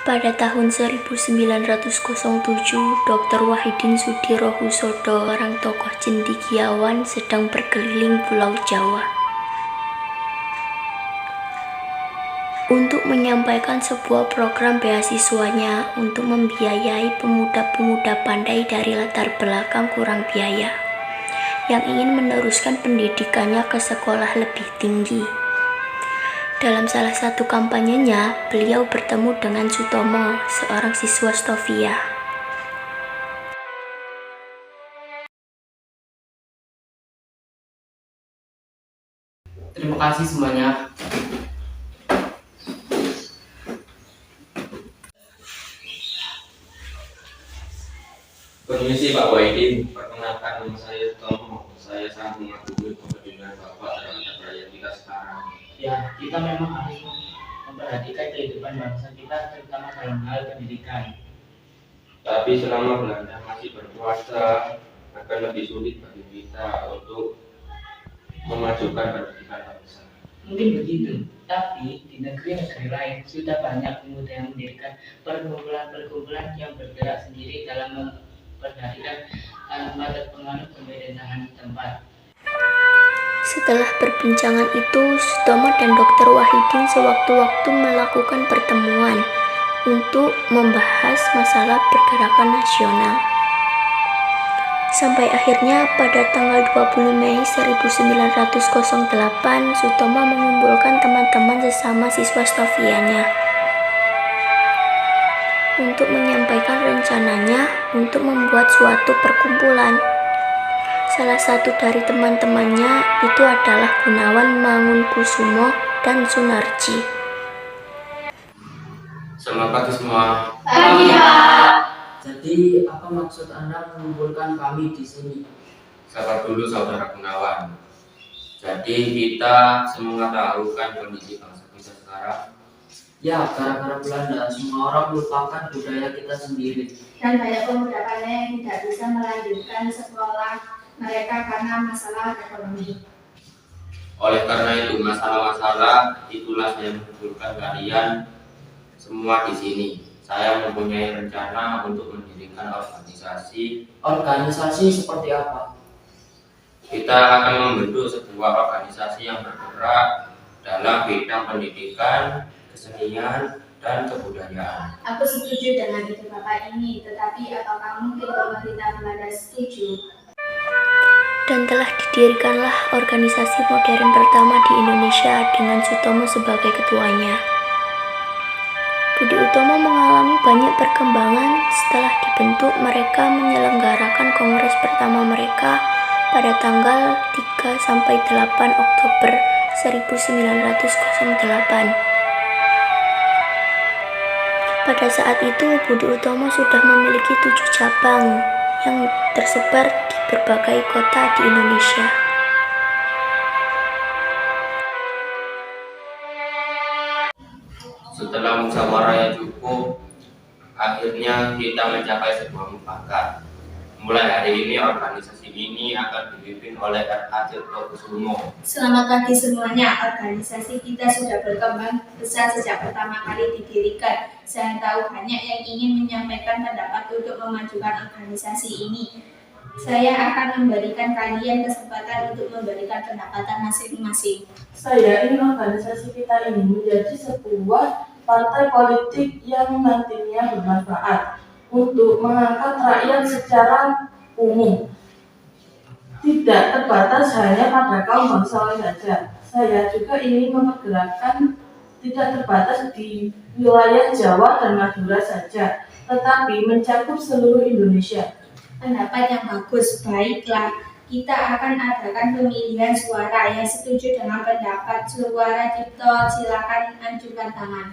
Pada tahun 1907, Dr. Wahidin Sudirohusodo, seorang tokoh cendekiawan, sedang berkeliling Pulau Jawa untuk menyampaikan sebuah program beasiswanya untuk membiayai pemuda-pemuda pandai dari latar belakang kurang biaya yang ingin meneruskan pendidikannya ke sekolah lebih tinggi. Dalam salah satu kampanyenya, beliau bertemu dengan Sutomo, seorang siswa Stovia. Terima kasih semuanya. Permisi Pak Wahidin, perkenalkan nama saya Sutomo. Saya sangat mengagumi kepedulian Bapak terhadap rakyat kita sekarang. Ya, kita memang harus memperhatikan kehidupan bangsa kita, terutama dalam hal pendidikan. Tapi selama Belanda masih berkuasa, akan lebih sulit bagi kita untuk memajukan pendidikan bangsa. Mungkin begitu, tapi di negeri-negeri lain sudah banyak pemuda yang mendirikan perkumpulan-perkumpulan yang bergerak sendiri dalam memperhatikan tanpa terpengaruh pemerintahan tempat. Setelah perbincangan itu, Sutomo dan Dr. Wahidin sewaktu-waktu melakukan pertemuan untuk membahas masalah pergerakan nasional. Sampai akhirnya pada tanggal 20 Mei 1908, Sutomo mengumpulkan teman-teman sesama siswa Stovianya untuk menyampaikan rencananya untuk membuat suatu perkumpulan. Salah satu dari teman-temannya itu adalah Gunawan Mangunkusumo dan Sunarji. Selamat pagi semua. Pagi, Pak. Jadi, apa maksud Anda mengumpulkan kami di sini? Sabar dulu saudara Gunawan. Jadi kita semua tahu kan kondisi bangsa kita sekarang. Ya, gara-gara Belanda, semua orang melupakan budaya kita sendiri. Dan banyak pemuda pandai yang tidak bisa melanjutkan sekolah mereka karena masalah ekonomi. Oleh karena itu masalah-masalah itulah saya mengumpulkan kalian semua di sini. Saya mempunyai rencana untuk mendirikan organisasi. Organisasi seperti apa? Kita akan membentuk sebuah organisasi yang bergerak dalam bidang pendidikan, kesenian, dan kebudayaan. Aku setuju dengan ide Bapak ini, tetapi apakah mungkin pemerintah Belanda setuju? Dan telah didirikanlah organisasi modern pertama di Indonesia dengan Sutomo sebagai ketuanya. Budi Utomo mengalami banyak perkembangan setelah dibentuk. Mereka menyelenggarakan kongres pertama mereka pada tanggal 3-8 Oktober 1908. Pada saat itu, Budi Utomo sudah memiliki 7 cabang yang tersebar di berbagai kota di Indonesia. Setelah musyawarah yang cukup, akhirnya kita mencapai sebuah mufakat. Mulai hari ini organisasi ini akan dipimpin oleh R.A. Tirtokusumo. Selamat pagi semuanya, organisasi kita sudah berkembang besar sejak pertama kali didirikan. Saya tahu banyak yang ingin menyampaikan pendapat untuk memajukan organisasi ini. Saya akan memberikan kalian kesempatan untuk memberikan pendapatan masing-masing. Saya ingin organisasi kita ini menjadi sebuah partai politik yang nantinya bermanfaat untuk mengangkat rakyat secara umum. Tidak terbatas hanya pada kaum bangsawan saja. Saya juga ingin mempergerakkan tidak terbatas di wilayah Jawa dan Madura saja, tetapi mencakup seluruh Indonesia. Pendapat yang bagus, baiklah. Kita akan adakan pemilihan suara. Yang setuju dengan pendapat suara Cipto, silakan ajukan tangan.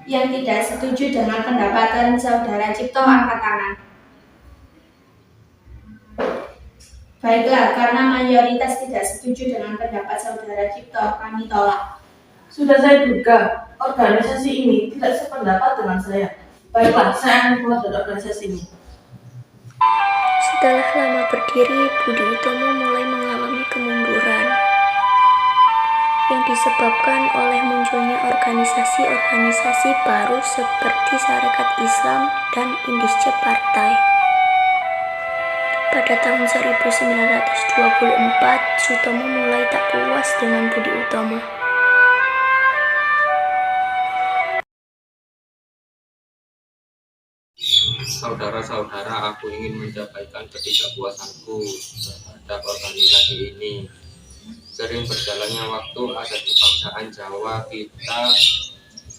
Yang tidak setuju dengan pendapat saudara Cipto, angkat tangan. Baiklah, karena mayoritas tidak setuju dengan pendapat saudara Cipto, kami tolak. Sudah saya duga, organisasi ini tidak sependapat dengan saya. Baiklah, saya akan keluar dari organisasi ini. Setelah lama berdiri, Budi Utomo mulai mengalami kemunduran. Yang disebabkan oleh munculnya organisasi-organisasi baru seperti Sarekat Islam dan Indische Partai. Pada tahun 1924, Sutomo mulai tak puas dengan Budi Utomo. Saudara-saudara, aku ingin menyampaikan ketidakpuasanku terhadap organisasi ini. Sering berjalannya waktu, adat kebangsaan Jawa kita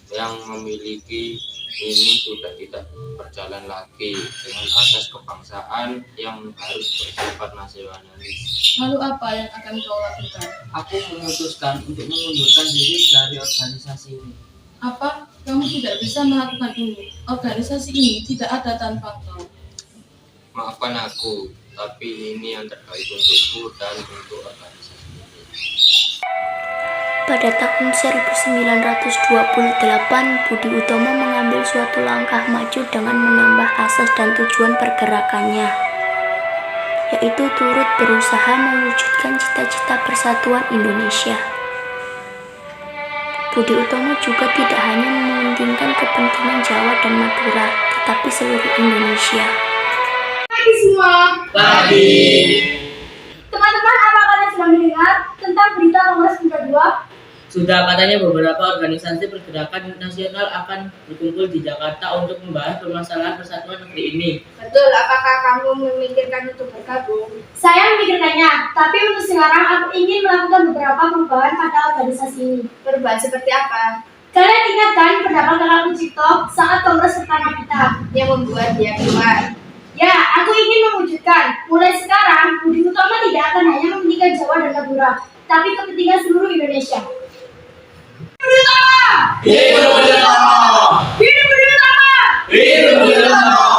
yang memiliki ini sudah tidak berjalan lagi dengan asas kebangsaan yang harus bersifat nasionalis. Lalu apa yang akan kau lakukan? Aku memutuskan untuk mengundurkan diri dari organisasi ini. Apa? Kamu tidak bisa melakukan ini. Organisasi ini tidak ada tanpa kau. Maafkan aku, tapi ini yang terbaik untukku dan untuk organisasi ini. Pada tahun 1928, Budi Utomo mengambil suatu langkah maju dengan menambah asas dan tujuan pergerakannya, yaitu turut berusaha mewujudkan cita-cita persatuan Indonesia. Budi Utomo juga tidak hanya mementingkan kepentingan Jawa dan Madura, tetapi seluruh Indonesia. Pagi semua. Pagi. Teman-teman, apa kalian sudah mendengar tentang berita Kongres Muda 2? Sudah, katanya beberapa organisasi pergerakan nasional akan berkumpul di Jakarta untuk membahas permasalahan persatuan negeri ini. Betul, apakah kamu memikirkan untuk bergabung? Saya memikirkannya, tapi untuk sekarang aku ingin melakukan beberapa perubahan pada organisasi ini. Perubahan seperti apa? Kalian ingat kan pendapat Kakak Kucipto saat Kongres pertama kita yang membuat dia keluar? Ya, aku ingin mewujudkan. Mulai sekarang, Budi Utomo tidak akan hanya mementingkan Jawa dan Madura, tapi kepentingan seluruh Indonesia. Budi Utomo! Hidup Budi Utomo! Hidup Budi Utomo! Hidup Budi Utomo!